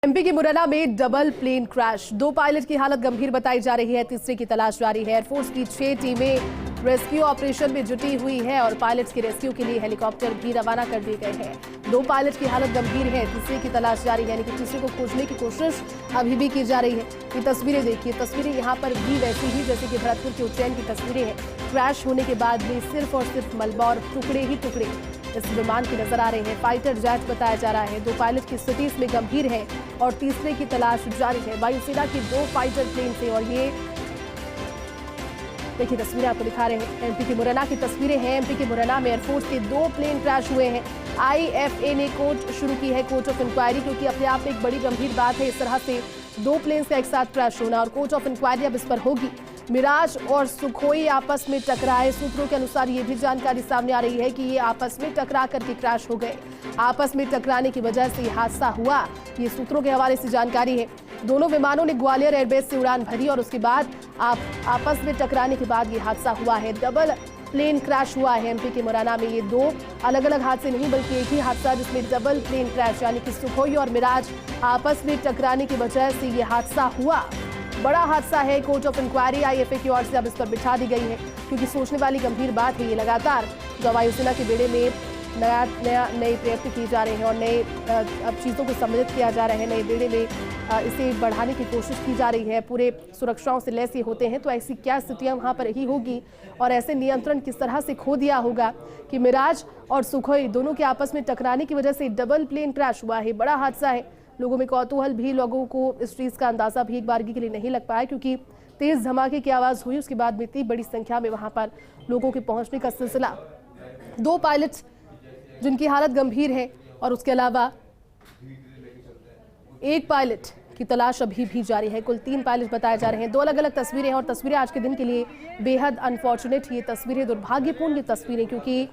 MP के मुरैना में double plane crash, 2 pilot की हालत गंभीर बताई जा रही है। तीसरे की तलाश जारी है। एयरफोर्स की 6 टीमें रेस्क्यू ऑपरेशन में जुटी हुई है और पायलट्स के रेस्क्यू के लिए हेलीकॉप्टर भी रवाना कर दिए गए हैं। 2 पायलट की हालत गंभीर है, तीसरे की तलाश जारी है, यानी कि तीसरे को खोजने की कोशिश अभी भी की जा रही है। ये तस्वीरें देखिए, तस्वीरें यहाँ पर भी वैसी ही जैसे कि भरतपुर के उज्जैन की तस्वीरें हैं। क्रैश होने के बाद भी सिर्फ और सिर्फ मलबा और टुकड़े ही टुकड़े इस विमान की नजर आ रहे हैं। फाइटर जेट बताया जा रहा है। 2 पायलट की स्थिति इसमें गंभीर है और तीसरे की तलाश जारी है। वायुसेना की 2 फाइटर प्लेन से, और ये देखिए तस्वीरें आपको दिखा रहे हैं। एमपी के मुरैना की तस्वीरें हैं। एमपी के मुरैना में एयरफोर्स के 2 प्लेन क्रैश हुए हैं। आईएफए ने कोर्ट शुरू की है, कोर्ट ऑफ इंक्वायरी, क्योंकि अपने आप में एक बड़ी गंभीर बात है इस तरह से 2 प्लेन का एक साथ क्रैश होना, और कोर्ट ऑफ इंक्वायरी अब इस पर होगी। मिराज और सुखोई आपस में टकराए। सूत्रों के अनुसार ये भी जानकारी सामने आ रही है कि ये आपस में टकरा करके क्रैश हो गए। आपस में टकराने की वजह से ये हादसा हुआ, ये सूत्रों के हवाले से जानकारी है। दोनों विमानों ने ग्वालियर एयरबेस से उड़ान भरी और उसके बाद आपस में टकराने के बाद ये हादसा हुआ है। डबल प्लेन क्रैश हुआ है एमपी के मुरैना में। ये 2 अलग अलग हादसे नहीं बल्कि एक ही हादसा, जिसमें डबल प्लेन क्रैश, यानी कि सुखोई और मिराज आपस में टकराने की वजह से ये हादसा हुआ। बड़ा हादसा है। कोर्ट ऑफ इंक्वायरी आईएफए की ओर से अब इस पर बिठा दी गई है, क्योंकि सोचने वाली गंभीर बात है। ये लगातार जो वायुसेना के बेड़े में नए प्रयत्न किए जा रहे हैं और नए अब चीज़ों को सम्मिलित किया जा रहा है, नए बेड़े में इसे बढ़ाने की कोशिश की जा रही है। पूरे सुरक्षाओं से लैस होते हैं, तो ऐसी क्या स्थितियां वहां पर ही होगी और ऐसे नियंत्रण किस तरह से खो दिया होगा कि मिराज और सुखोई दोनों के आपस में टकराने की वजह से डबल प्लेन क्रैश हुआ है। बड़ा हादसा है। लोगों में कौतूहल भी, लोगों को इस चीज़ का अंदाजा भी एक बारगी के लिए नहीं लग पाया, क्योंकि तेज धमाके की आवाज़ हुई, उसके बाद में इतनी बड़ी संख्या में वहां पर लोगों के पहुंचने का सिलसिला। 2 पायलट्स जिनकी हालत गंभीर है और उसके अलावा 1 पायलट की तलाश अभी भी जारी है। कुल 3 पायलट बताए जा रहे हैं। 2 अलग अलग तस्वीरें हैं और तस्वीरें आज के दिन के लिए बेहद अनफॉर्चुनेट, ये तस्वीरें दुर्भाग्यपूर्ण ये तस्वीरें, क्योंकि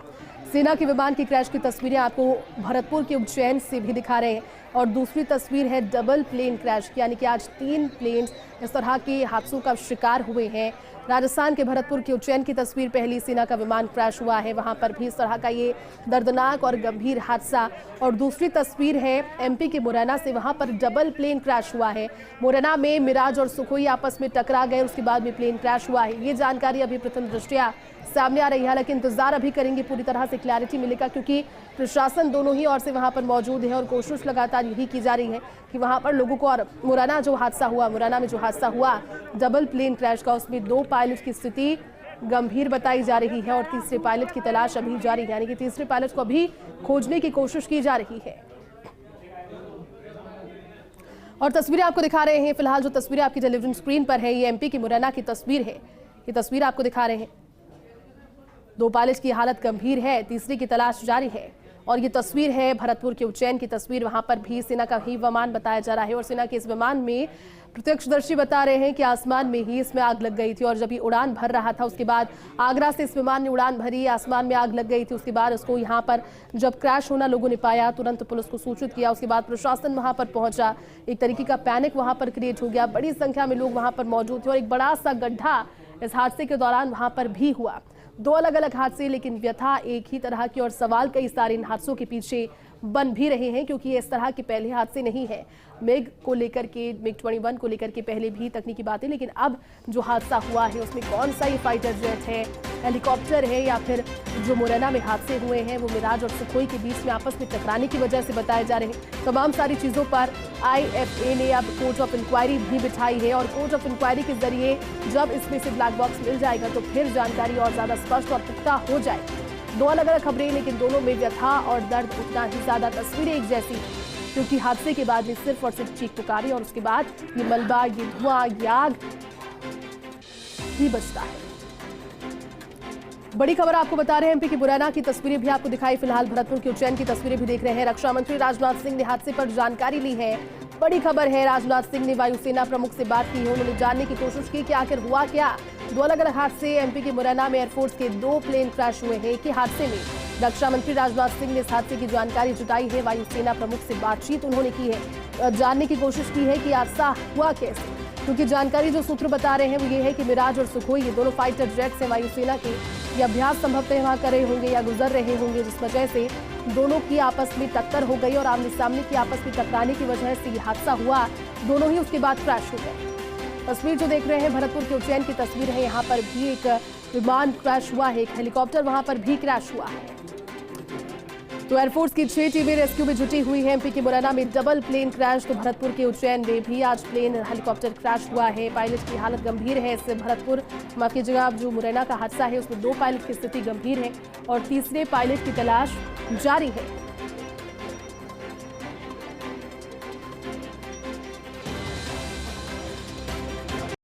सेना के विमान की क्रैश की तस्वीरें आपको भरतपुर के उज्जैन से भी दिखा रहे हैं, और दूसरी तस्वीर है डबल प्लेन क्रैश, यानी कि आज 3 प्लेन इस तरह के हादसों का शिकार हुए हैं। राजस्थान के भरतपुर के उज्जैन की तस्वीर पहली, सेना का विमान क्रैश हुआ है, वहां पर भी इस तरह का ये दर्दनाक और गंभीर हादसा। और दूसरी तस्वीर है एमपी के मुरैना से, वहां पर डबल प्लेन क्रैश हुआ है। मुरैना में मिराज और सुखोई आपस में टकरा गए, उसके बाद में प्लेन क्रैश हुआ है। ये जानकारी अभी प्रथम दृष्टया सामने आ रही है, हालांकि इंतजार अभी करेंगे, पूरी तरह से क्लैरिटी मिलेगा, क्योंकि प्रशासन दोनों ही ओर से वहां पर मौजूद है और कोशिश लगातार यही की जा रही है कि वहां पर लोगों को। और मुरैना में जो हादसा हुआ डबल प्लेन क्रैश का, उसमें 2 पायलट की स्थिति गंभीर बताई जा रही है और तीसरे पायलट की तलाश अभी जारी है, यानी कि तीसरे पायलट को अभी खोजने की कोशिश की जा रही है। और तस्वीरें आपको दिखा रहे हैं। फिलहाल जो तस्वीरें आपकी टेलीविजन स्क्रीन पर है, ये एमपी की मुरैना की तस्वीर है। ये तस्वीर आपको दिखा रहे हैं। 2 पायलट की हालत गंभीर है, तीसरे की तलाश जारी है। और ये तस्वीर है भरतपुर के उज्जैन की तस्वीर, वहां पर भी सेना का ही विमान बताया जा रहा है, और सेना के इस विमान में प्रत्यक्षदर्शी बता रहे हैं कि आसमान में ही इसमें आग लग गई थी, और जब ये उड़ान भर रहा था उसके बाद आगरा से इस विमान ने उड़ान भरी, आसमान में आग लग गई थी। उसके बाद उसको यहाँ पर जब क्रैश होना लोगों ने पाया, तुरंत पुलिस को सूचित किया, उसके बाद प्रशासन वहां पर पहुंचा। एक तरीके का पैनिक वहां पर क्रिएट हो गया, बड़ी संख्या में लोग वहां पर मौजूद थे और एक बड़ा सा गड्ढा इस हादसे के दौरान वहां पर भी हुआ। 2 अलग अलग हादसे, लेकिन व्यथा एक ही तरह की और सवाल कई सारे इन हादसों के पीछे बन भी रहे हैं, क्योंकि ये इस तरह के पहले हादसे नहीं है। मिग को लेकर के, मिग 21 को लेकर के पहले भी तकनीकी बातें, लेकिन अब जो हादसा हुआ है उसमें कौन सा ये फाइटर जेट है, हेलीकॉप्टर है, या फिर जो मुरैना में हादसे हुए हैं वो मिराज और सुखोई के बीच में आपस में टकराने की वजह से बताए जा रहे हैं। तमाम सारी चीज़ों पर आईएफए ने अब कोर्ट ऑफ इंक्वायरी भी बिठाई है, और कोर्ट ऑफ इंक्वायरी के जरिए जब इसमें से ब्लैक बॉक्स मिल जाएगा तो फिर जानकारी और ज़्यादा स्पष्ट और पुख्ता हो जाएगी। 2 अलग अलग खबरें, लेकिन दोनों में व्यथा और दर्द उतना ही ज्यादा, तस्वीरें एक जैसी, क्योंकि हादसे के बाद में सिर्फ और सिर्फ चीख पुकारी, और उसके बाद ये मलबा, ये धुआं, ये आग ही बचता है। बड़ी खबर आपको बता रहे हैं, एमपी की मुरैना की तस्वीरें भी आपको दिखाई। फिलहाल भरतपुर के उज्जैन की तस्वीरें भी देख रहे हैं। रक्षा मंत्री राजनाथ सिंह ने हादसे पर जानकारी ली है। बड़ी खबर है, राजनाथ सिंह ने वायुसेना प्रमुख से बात की है। उन्होंने जानने की कोशिश की कि आखिर हुआ क्या। 2 अलग अलग हादसे, एमपी के मुरैना में एयरफोर्स के 2 प्लेन क्रैश हुए हैं। एक ही हादसे में रक्षा मंत्री राजनाथ सिंह ने इस हादसे की जानकारी जुटाई है। वायुसेना प्रमुख से बातचीत उन्होंने की है, जानने की कोशिश की है कि हादसा हुआ कैसे, क्योंकि जानकारी जो सूत्र बता रहे हैं वो ये है कि मिराज और सुखोई, ये दोनों फाइटर जेट्स हैं वायुसेना के, ये अभ्यास संभवतः वहां कर रहे होंगे या गुजर रहे होंगे, जिस वजह से दोनों की आपस में टक्कर हो गई और आमने सामने की आपस में टकराने की वजह से ये हादसा हुआ। दोनों ही उसके बाद क्रैश हो गए। तस्वीर जो देख रहे हैं भरतपुर के उज्जैन की तस्वीर है। यहाँ पर भी एक विमान क्रैश हुआ है, एक हेलीकॉप्टर वहां पर भी क्रैश हुआ है। तो एयरफोर्स की 6 टीमें रेस्क्यू में जुटी हुई है। एमपी के मुरैना में डबल प्लेन क्रैश, तो भरतपुर के उज्जैन में भी आज प्लेन हेलीकॉप्टर क्रैश हुआ है। पायलट की हालत गंभीर है। इससे भरतपुर माफ कीजिएगा, जो मुरैना का हादसा है उसमें 2 पायलट की स्थिति गंभीर है और तीसरे पायलट की तलाश जारी है।